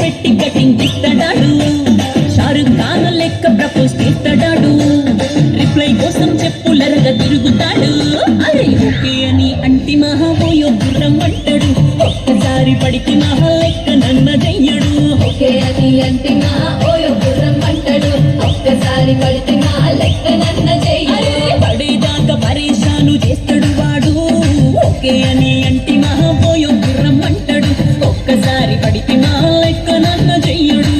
పెట్టి కటింగ్ ఇస్తాడాడు షారుఖ్ ఖాన్ లెక్క propose చేస్తాడాడు reply కోసం చెప్పులరగా తిరుగుతాడు అరే ఓకే అని అంటి మహాబోయో గుర్రం అంటాడు ఒక్కసారి పడికి మహా లెక్క నన్న చెయ్యడు ఓకే అని అంటి మహాబోయో గుర్రం అంటాడు ఒక్కసారి పడితే మా లెక్క నన్న చెయ్యడు పడేదాకా పరేషాను చేస్తాడు వాడు ఓకే అని అంటి మహాబోయో గుర్రం అంటాడు ఒక్కసారి పడికి మా లెక్క నన్న చెయ్యడు